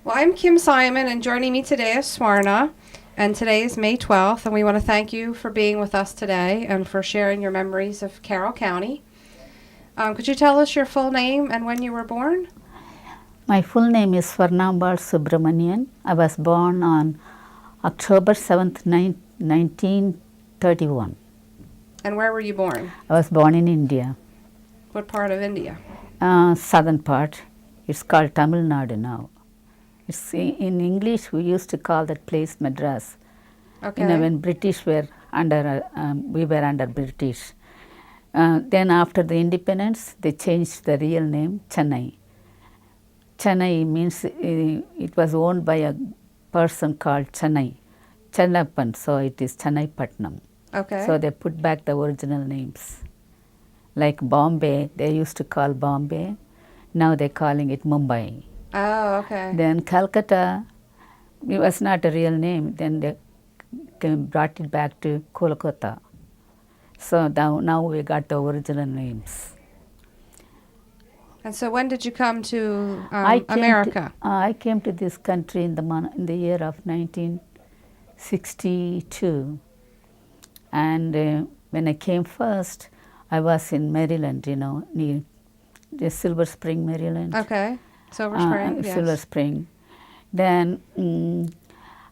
Well, I'm Kim Simon, and joining me today is Swarna. And today is May 12th, and we want to thank you for being with us today and for sharing your memories of Carroll County. Could you tell us your full name and when you were born? My full name is Swarnambal Subramanian. I was born on October 7th, 1931. And where were you born? I was born in India, What part of India? southern part. It's called Tamil Nadu now. It's in English, we used to call that place Madras. Okay. When British were under, we were under British. Then after the independence, they changed the real name Chennai. Chennai means it was owned by a person called Chennai, Chennappan, so it is Chennai Patnam. Okay. So they put back the original names. Like Bombay, they used to call Bombay, now they're calling it Mumbai. Oh, okay. Then Calcutta, it was not a real name, then they brought it back to Kolkata. So now we got the original names. And so when did you come to I came America? I came to this country in the year of 1962. And when I came first, I was in Maryland, near the Silver Spring, Maryland. Okay. Silver Spring, yes. Silver Spring. Then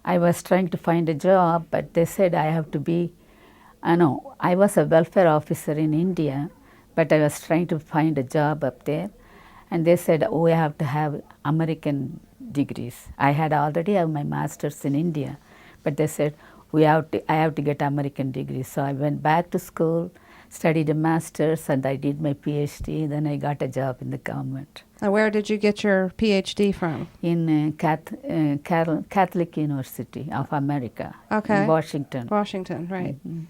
I was trying to find a job, but they said I have to be, I was a welfare officer in India, but I was trying to find a job up there. And they said, we have to have American degrees. I had already have my master's in India, but they said, I have to get American degrees. So I went back to school, studied a master's, and I did my PhD. Then I got a job in the government. And where did you get your PhD from? In Catholic University of America, Okay. in Washington. Washington, right. Mhm.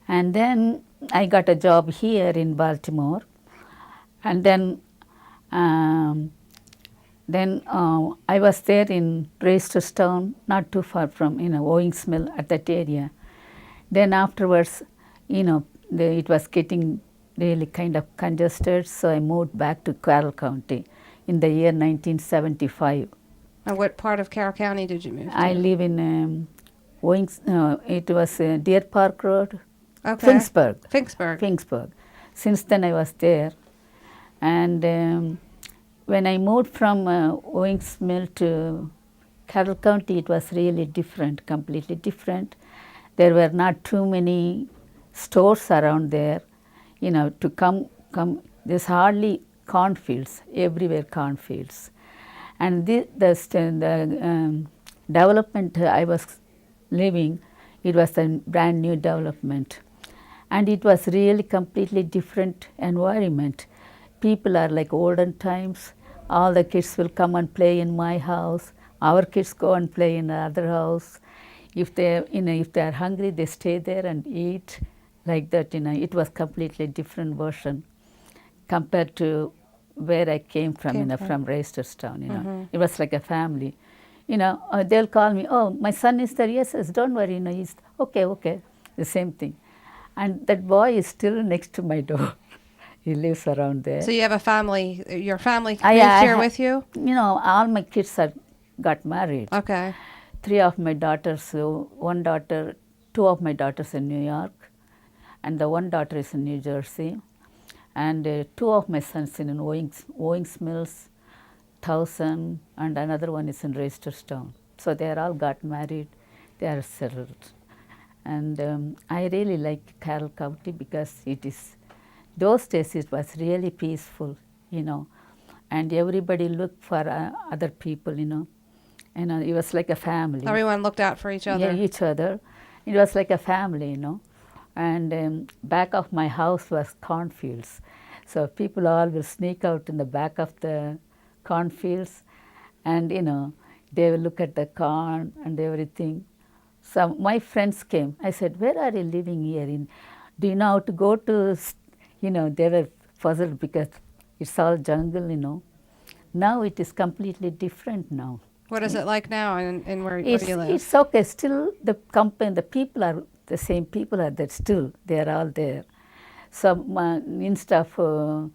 And then I got a job here in Baltimore. And then I was there in Reisterstown, not too far from, Owings Mill at that area. Then afterwards, it was getting really kind of congested, so I moved back to Carroll County in the year 1975. And what part of Carroll County did you move to? I live in Owings, it was Deer Park Road, Okay. Finksburg. Since then I was there. And when I moved from Owings Mill to Carroll County, it was really different, completely different. There were not too many stores around there, to come. There's hardly cornfields, everywhere cornfields. And the development I was living, it was a brand new development. And it was really completely different environment. People are like olden times. All the kids will come and play in my house. Our kids go and play in the other house. If they, if they are hungry, they stay there and eat like that. It was completely different version compared to where I came from. From Reisterstown. It was like a family. They'll call me. Oh, my son is there. Yes, don't worry. He's okay. The same thing. And that boy is still next to my door. He lives around there. So you have a family, your family moved here with you? All my kids got married. Okay. 3 of my daughters, 2 of my daughters in New York, and the 1 daughter is in New Jersey, and 2 of my sons in Owings Mills, Towson, and another one is in Reisterstown. So they all got married, they are settled. And I really like Carroll County because those days it was really peaceful, and everybody looked for other people, and it was like a family. Everyone looked out for each other. Yeah, each other. It was like a family, And back of my house was cornfields. So people all will sneak out in the back of the cornfields and, they will look at the corn and everything. So my friends came. I said, where are you living here? Do you know how to go to, they were puzzled because it's all jungle, Now it is completely different now. What is it like now in where you live? It's okay. Still the people are the same people are there still. They are all there. So instead of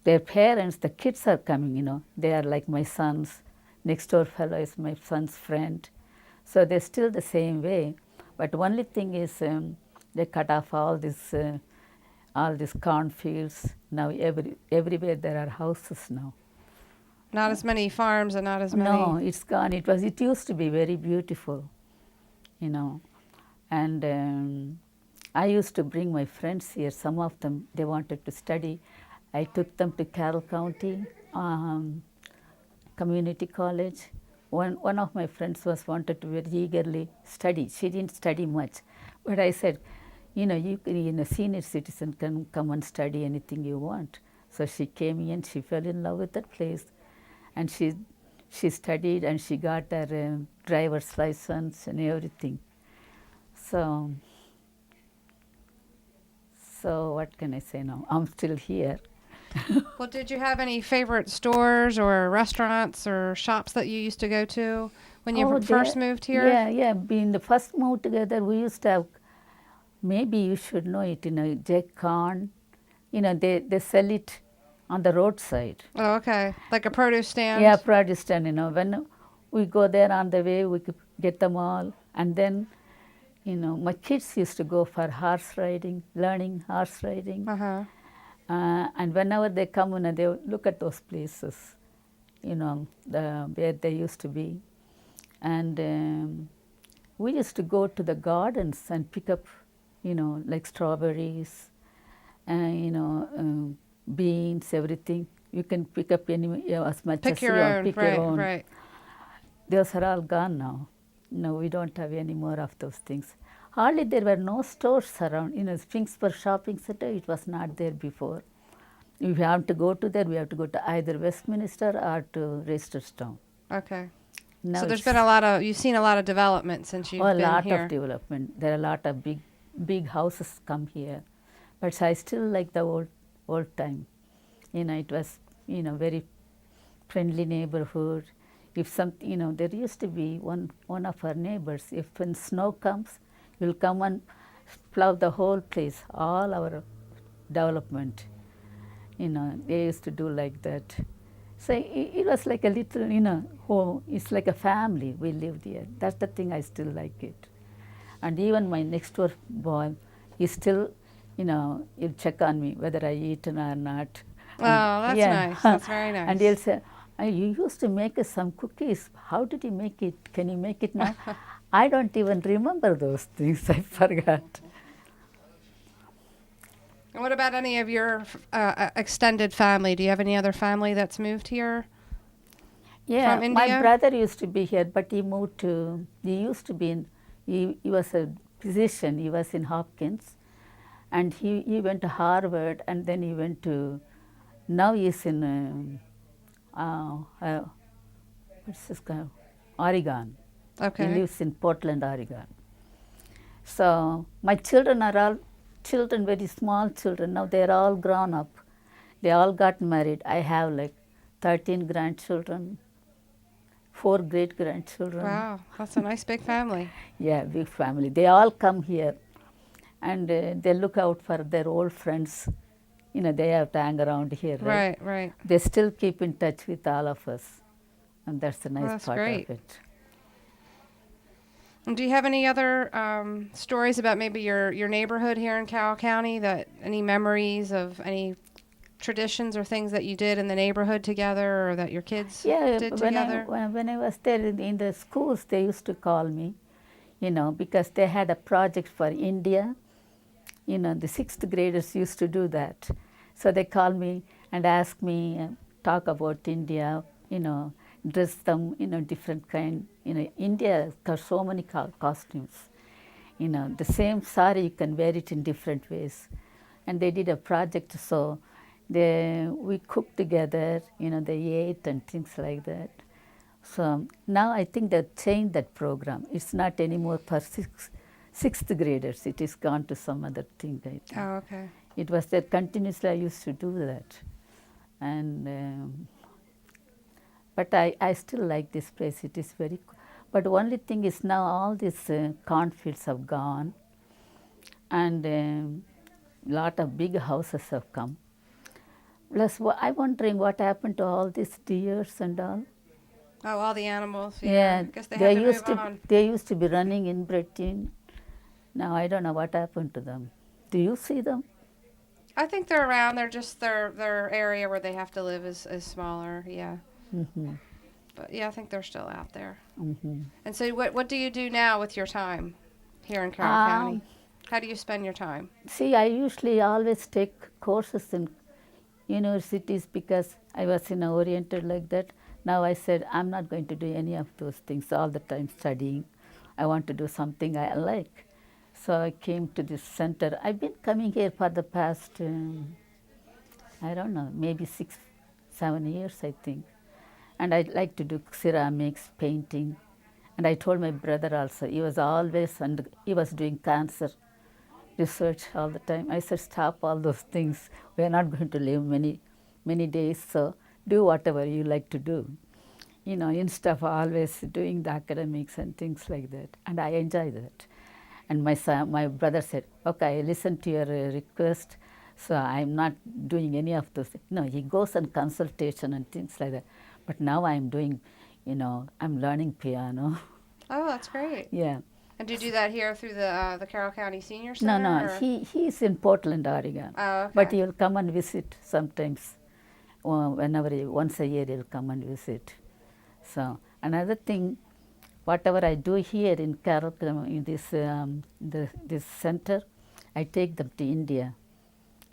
their parents, the kids are coming, They are like my sons. next door fellow is my son's friend. So they're still the same way. But only thing is they cut off all these cornfields. Now everywhere there are houses now. Not as many farms and not as many. No, it's gone. It used to be very beautiful, you know. And I used to bring my friends here. Some of them, they wanted to study. I took them to Carroll County Community College. One of my friends wanted to very eagerly study. She didn't study much, but I said, you can, a senior citizen can come and study anything you want. So she came in. She fell in love with that place, and she studied and she got her driver's license and everything. So what can I say now? I'm still here. Well, did you have any favorite stores or restaurants or shops that you used to go to when you first moved here? Yeah. Being the first move together, we used to have, maybe you should know it, Jack Corn. They sell it on the roadside. Oh, okay. Like a produce stand? Yeah, produce stand, when we go there on the way, we could get them all. And then, my kids used to go for horse riding, learning horse riding. Uh-huh. And whenever they come, they look at those places, where they used to be. And we used to go to the gardens and pick up, like strawberries, beans, everything. You can pick up as much as you want. Pick your own. Right. Those are all gone now. No, we don't have any more of those things. Hardly there were no stores around. Springspur Shopping Center, it was not there before. If we have to go to there, we have to go to either Westminster or to Reisterstown. Okay. Now so there's been you've seen a lot of development since you've been here. A lot of development. There are a lot of big houses come here. But I still like the old time. It was, very friendly neighborhood. If there used to be one of our neighbors, if when snow comes, will come and plow the whole place, all our development. They used to do like that. So it was like a little, home. It's like a family. We lived here. That's the thing, I still like it. And even my next door boy, he still, he'll check on me whether I eaten or not. Oh, that's nice. That's very nice. And he'll say, you used to make us some cookies. How did you make it? Can you make it now? I don't even remember those things. I forgot. And what about any of your extended family? Do you have any other family that's moved here? Yeah, from India? My brother used to be here, but he moved to, he was a physician. He was in Hopkins. And he went to Harvard, and then he went to, now he's in, what's this called? Oregon. Okay. He lives in Portland, Oregon. So my children are all children, very small children. Now they're all grown up. They all got married. I have like 13 grandchildren, 4 great-grandchildren. Wow, that's a nice big family. Yeah, big family. They all come here, and they look out for their old friends. They have to hang around here, right? Right. They still keep in touch with all of us, and that's the nice part great. of it. And do you have any other stories about maybe your neighborhood here in Carroll County? Any memories of any traditions or things that you did in the neighborhood together, or that your kids did together? When I was there in the schools, they used to call me, because they had a project for India. The 6th graders used to do that. So they call me and ask me, talk about India, dress them, different kind. India has so many costumes. The same sari, you can wear it in different ways. And they did a project, so we cooked together, they ate and things like that. So now I think they've changed that program. It's not anymore for 6th graders. It is gone to some other thing, I think. Oh, okay. It was there continuously. I used to do that. And but I still like this place. It is very but only thing is now all these cornfields have gone, and lot of big houses have come. Plus, I'm wondering what happened to all these deers and all. Oh, all the animals. Yeah. Yeah, I guess they had to move on. they used to be running in Britain. Now I don't know what happened to them. Do you see them? I think they're around. They're just their area where they have to live is smaller. Yeah. Mm-hmm. But yeah, I think they're still out there. Mm-hmm. And so, what do you do now with your time here in Carroll County? How do you spend your time? See, I usually always take courses in universities because I was in oriented like that. Now I said I'm not going to do any of those things all the time studying. I want to do something I like. So I came to this center. I've been coming here for the past, I don't know, maybe 6, 7 years, I think. And I like to do ceramics, painting. And I told my brother also, he was always, and he was doing cancer research all the time. I said, stop all those things. We are not going to live many days, so do whatever you like to do. Instead of always doing the academics and things like that. And I enjoy that. And my brother said, okay, I listened to your request, so I'm not doing any of those. No, he goes on consultation and things like that. But now I'm doing, I'm learning piano. Oh, that's great. Yeah. And do you do that here through the Carroll County Senior No, Center? no, he's in Portland, Oregon. Oh, okay. But he'll come and visit sometimes. Once a year he'll come and visit. So another thing, whatever I do here in Carroll, in this center, I take them to India.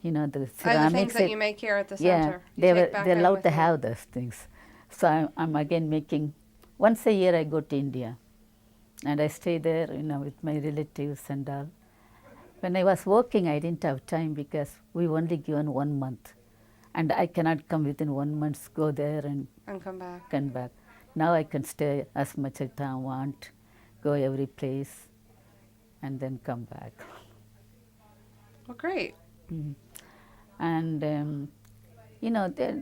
The The ceramics. things that you make here at the Yeah, center. You take back they home love with to you. have those things. So I'm again making, once a year I go to India. And I stay there, with my relatives and all. When I was working, I didn't have time because we only given 1 month. And I cannot come within 1 month, go there and come back. come back. Now I can stay as much as I want, go every place, and then come back. Well, great. Mm. And,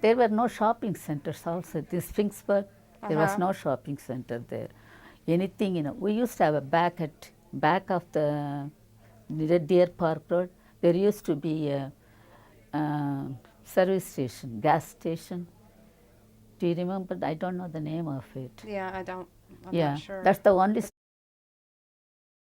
there were no shopping centers also. This Finksburg, there was no shopping center there. Anything, we used to have a back of the Deer Park Road. There used to be a service station, gas station. Do you remember? I don't know the name of it. Yeah, I don't. I'm Yeah, not sure. that's the only